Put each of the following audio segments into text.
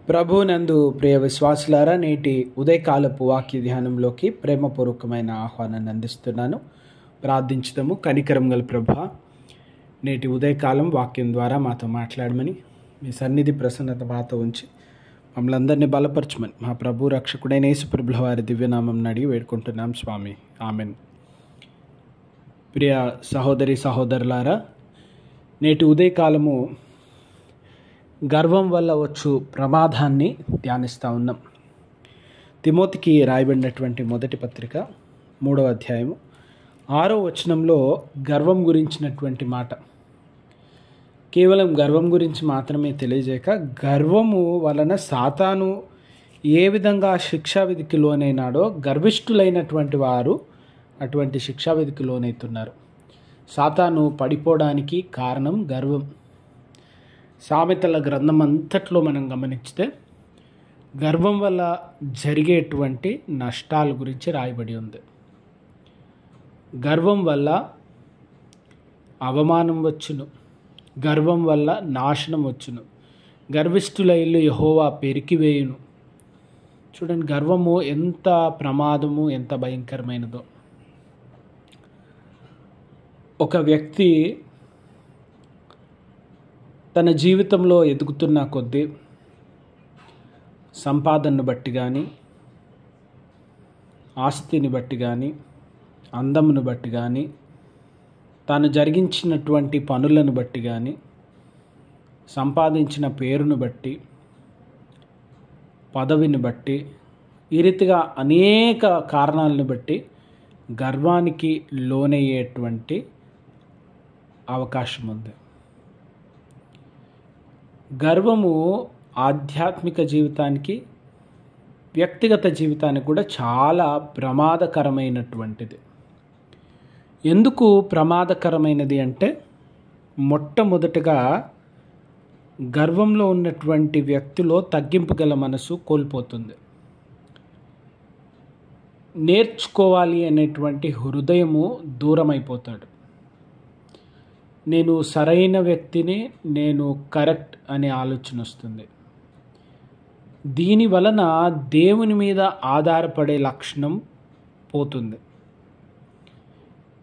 ప్రభునందు ప్రియ విశ్వాసులారా, నేటి ఉదయకాలపు వాక్య ధ్యానంలోకి ప్రేమపూర్వకమైన ఆహ్వానాన్ని అందిస్తున్నాను. ప్రార్థించుదాము. కనికరం గల ప్రభువా, నేటి ఉదయకాలం వాక్యం ద్వారా మాతో మాట్లాడమని, మీ సన్నిధి ప్రసన్నత మాతో ఉంచి మమ్మల్ని అందరినీ బలపరచమని మా ప్రభు రక్షకుడైన యేసు ప్రభుల వారి దివ్యనామం అడిగి వేడుకుంటున్నాం స్వామి. ఆమెన్. ప్రియ సహోదరి సహోదరులారా, నేటి ఉదయకాలము గర్వం వల్ల వచ్చు ప్రమాదాన్ని ధ్యానిస్తూ ఉన్నాం. తిమోతికి రాయబడినటువంటి మొదటి పత్రిక 3వ అధ్యాయము 6వ వచనంలో గర్వం గురించినటువంటి మాట. కేవలం గర్వం గురించి మాత్రమే తెలియజేయక, గర్వము వలన సాతాను ఏ విధంగా శిక్షావిధికి లోనైనాడో గర్విష్ఠులైనటువంటి వారు అటువంటి శిక్షావిధికి లోనవుతున్నారు. సాతాను పడిపోవడానికి కారణం గర్వం. సామెతల గ్రంథం అంతట్లో మనం గమనిస్తే గర్వం వల్ల జరిగేటువంటి నష్టాల గురించి రాయబడి ఉంది. గర్వం వల్ల అవమానం వచ్చును, గర్వం వల్ల నాశనం వచ్చును, గర్విష్ఠుల ఇల్లు యెహోవా పెరికివేయును. చూడండి, గర్వము ఎంత ప్రమాదము, ఎంత భయంకరమైనదో. ఒక వ్యక్తి తన జీవితంలో ఎదుగుతున్న కొద్దీ సంపాదనను బట్టి కానీ, ఆస్తిని బట్టి కానీ, అందమును బట్టి కానీ, తాను జరిగించినటువంటి పనులను బట్టి కానీ, సంపాదించిన పేరును బట్టి, పదవిని బట్టి, ఈ రీతిగా అనేక కారణాలను బట్టి గర్వానికి లోనయ్యేటువంటి అవకాశం ఉంది. గర్వము ఆధ్యాత్మిక జీవితానికి, వ్యక్తిగత జీవితానికి కూడా చాలా ప్రమాదకరమైనటువంటిది. ఎందుకు ప్రమాదకరమైనది అంటే, మొట్టమొదటిగా గర్వంలో ఉన్నటువంటి వ్యక్తిలో తగ్గింపు గల మనసు కోల్పోతుంది. నేర్చుకోవాలి అనేటువంటి హృదయము దూరమైపోతాడు. నేను సరైన వ్యక్తిని, నేను కరెక్ట్ అనే ఆలోచన వస్తుంది. దీని వలన దేవుని మీద ఆధారపడే లక్షణం పోతుంది.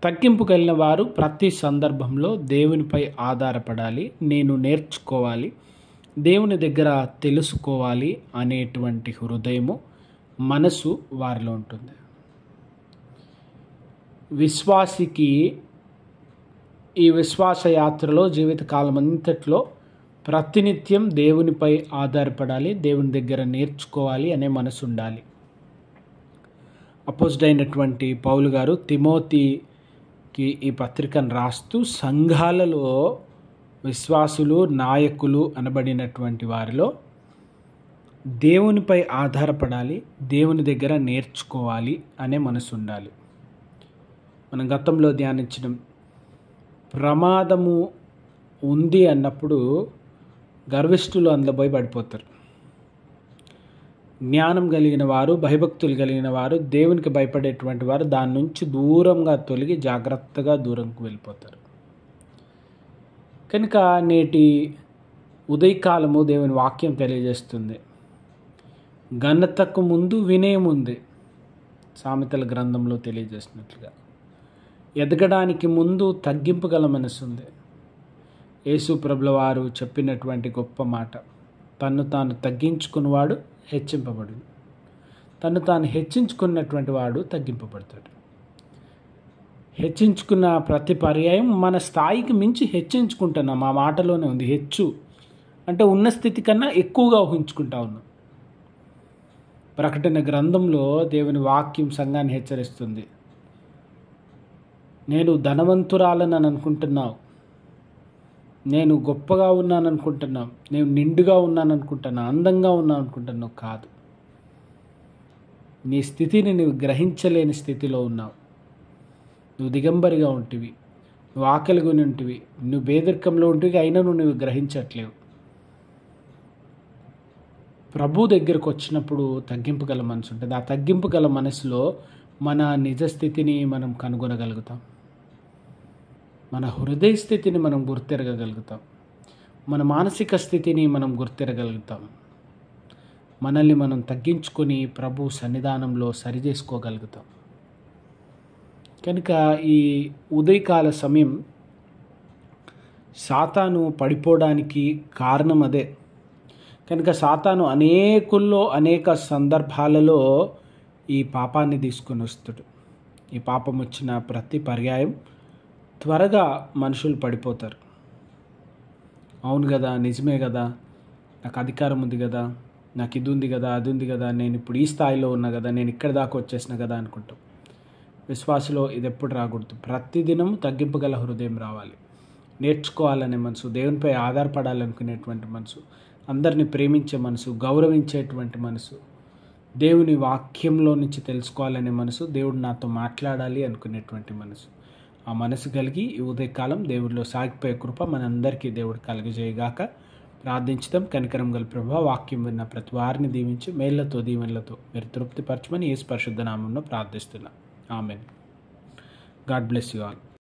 తగ్గింపు కలిగిన వారు ప్రతి సందర్భంలో దేవునిపై ఆధారపడాలి, నేను నేర్చుకోవాలి, దేవుని దగ్గర తెలుసుకోవాలి అనేటువంటి హృదయము, మనసు వారిలో ఉంటుంది. విశ్వాసికి ఈ విశ్వాస యాత్రలో, జీవితకాలం అంతట్లో ప్రతినిత్యం దేవునిపై ఆధారపడాలి, దేవుని దగ్గర నేర్చుకోవాలి అనే మనసు ఉండాలి. అపోజిడైనటువంటి పౌలు గారు తిమోతికి ఈ పత్రికను రాస్తూ సంఘాలలో విశ్వాసులు, నాయకులు అనబడినటువంటి వారిలో దేవునిపై ఆధారపడాలి, దేవుని దగ్గర నేర్చుకోవాలి అనే మనసు ఉండాలి. మనం గతంలో ధ్యానించిన ప్రమాదము ఉంది అన్నప్పుడు గర్విష్ఠులు అందులో పోయి పడిపోతారు. జ్ఞానం కలిగిన వారు, భయభక్తులు కలిగిన వారు, దేవునికి భయపడేటువంటి వారు దాని నుంచి దూరంగా తొలగి జాగ్రత్తగా దూరంకు వెళ్ళిపోతారు. కనుక నేటి ఉదయకాలము దేవుని వాక్యం తెలియజేస్తుంది, ఘనతకు ముందు వినయం ఉంది. సామెతల గ్రంథంలో తెలియజేసినట్లుగా ఎదగడానికి ముందు తగ్గింపు గల మనసు ఉంది. యేసు ప్రభుల వారు చెప్పినటువంటి గొప్ప మాట, తన్ను తాను తగ్గించుకున్నవాడు హెచ్చింపబడు, తన్ను తాను హెచ్చించుకున్నటువంటి వాడు తగ్గింపబడతాడు. హెచ్చించుకున్న ప్రతి పర్యాయం మన స్థాయికి మించి హెచ్చించుకుంటున్నాం. ఆ మాటలోనే ఉంది. హెచ్చు అంటే ఉన్న స్థితి కన్నా ఎక్కువగా ఊహించుకుంటా ఉన్నాం. ప్రకటన గ్రంథంలో దేవుని వాక్యం సంఘాన్ని హెచ్చరిస్తుంది. నేను ధనవంతురాలని అనుకుంటున్నావు, నేను గొప్పగా ఉన్నాను అనుకుంటున్నావు, నేను నిండుగా ఉన్నాను అనుకుంటున్నా, అందంగా ఉన్నాను అనుకుంటున్నావు. కాదు, నీ స్థితిని నువ్వు గ్రహించలేని స్థితిలో ఉన్నావు. నువ్వు దిగంబరిగా ఉంటివి, నువ్వు ఆకలిగొని ఉంటివి, నువ్వు పేదరికంలో ఉంటివి, అయినా నువ్వు గ్రహించట్లేవు. ప్రభు దగ్గరకు వచ్చినప్పుడు తగ్గింపు గల మనసు ఉంటుంది. ఆ తగ్గింపు గల మనసులో మన నిజ స్థితిని మనం కనుగొనగలుగుతాం. మన హృదయ స్థితిని మనం గుర్తెరగగలుగుతాం. మన మానసిక స్థితిని మనం గుర్తెరగలుగుతాం. మనల్ని మనం తగ్గించుకొని ప్రభు సన్నిధానంలో సరి చేసుకోగలుగుతాం. కనుక ఈ ఉదయకాల సమయం సాతాను పడిపోవడానికి కారణం అదే. కనుక సాతాను అనేక సందర్భాలలో ఈ పాపాన్ని తీసుకొని వస్తాడు. ఈ పాపం వచ్చిన ప్రతి పర్యాయం త్వరగా మనుషులు పడిపోతారు. అవును కదా, నిజమే కదా, నాకు అధికారం ఉంది కదా, నాకు ఇది ఉంది కదా, అది ఉంది కదా, నేను ఇప్పుడు ఈ స్థాయిలో ఉన్నా కదా, నేను ఇక్కడి దాకా వచ్చేసిన కదా అనుకుంటాం. విశ్వాసలో ఇది ఎప్పుడు రాకూడదు. ప్రతిదినం తగ్గింపుగల హృదయం రావాలి. నేర్చుకోవాలనే మనసు, దేవునిపై ఆధారపడాలనుకునేటువంటి మనసు, అందరినీ ప్రేమించే మనసు, గౌరవించేటువంటి మనసు, దేవుని వాక్యంలో నుంచి తెలుసుకోవాలనే మనసు, దేవుడు నాతో మాట్లాడాలి అనుకునేటువంటి మనసు, ఆ మనసు కలిగి ఈ ఉదయకాలం దేవుడిలో సాగిపోయే కృప మనందరికీ దేవుడు కలుగజేయగాక. ప్రార్థించుదాం. కనికరం గల ప్రభువా, వాక్యం విన్న ప్రతి వారిని దీవించి మేళ్లతో దీవెనలతో మీరు తృప్తిపరచమని యేసు పరిశుద్ధ నామములో ప్రార్థిస్తున్నాం. Amen. God bless you all.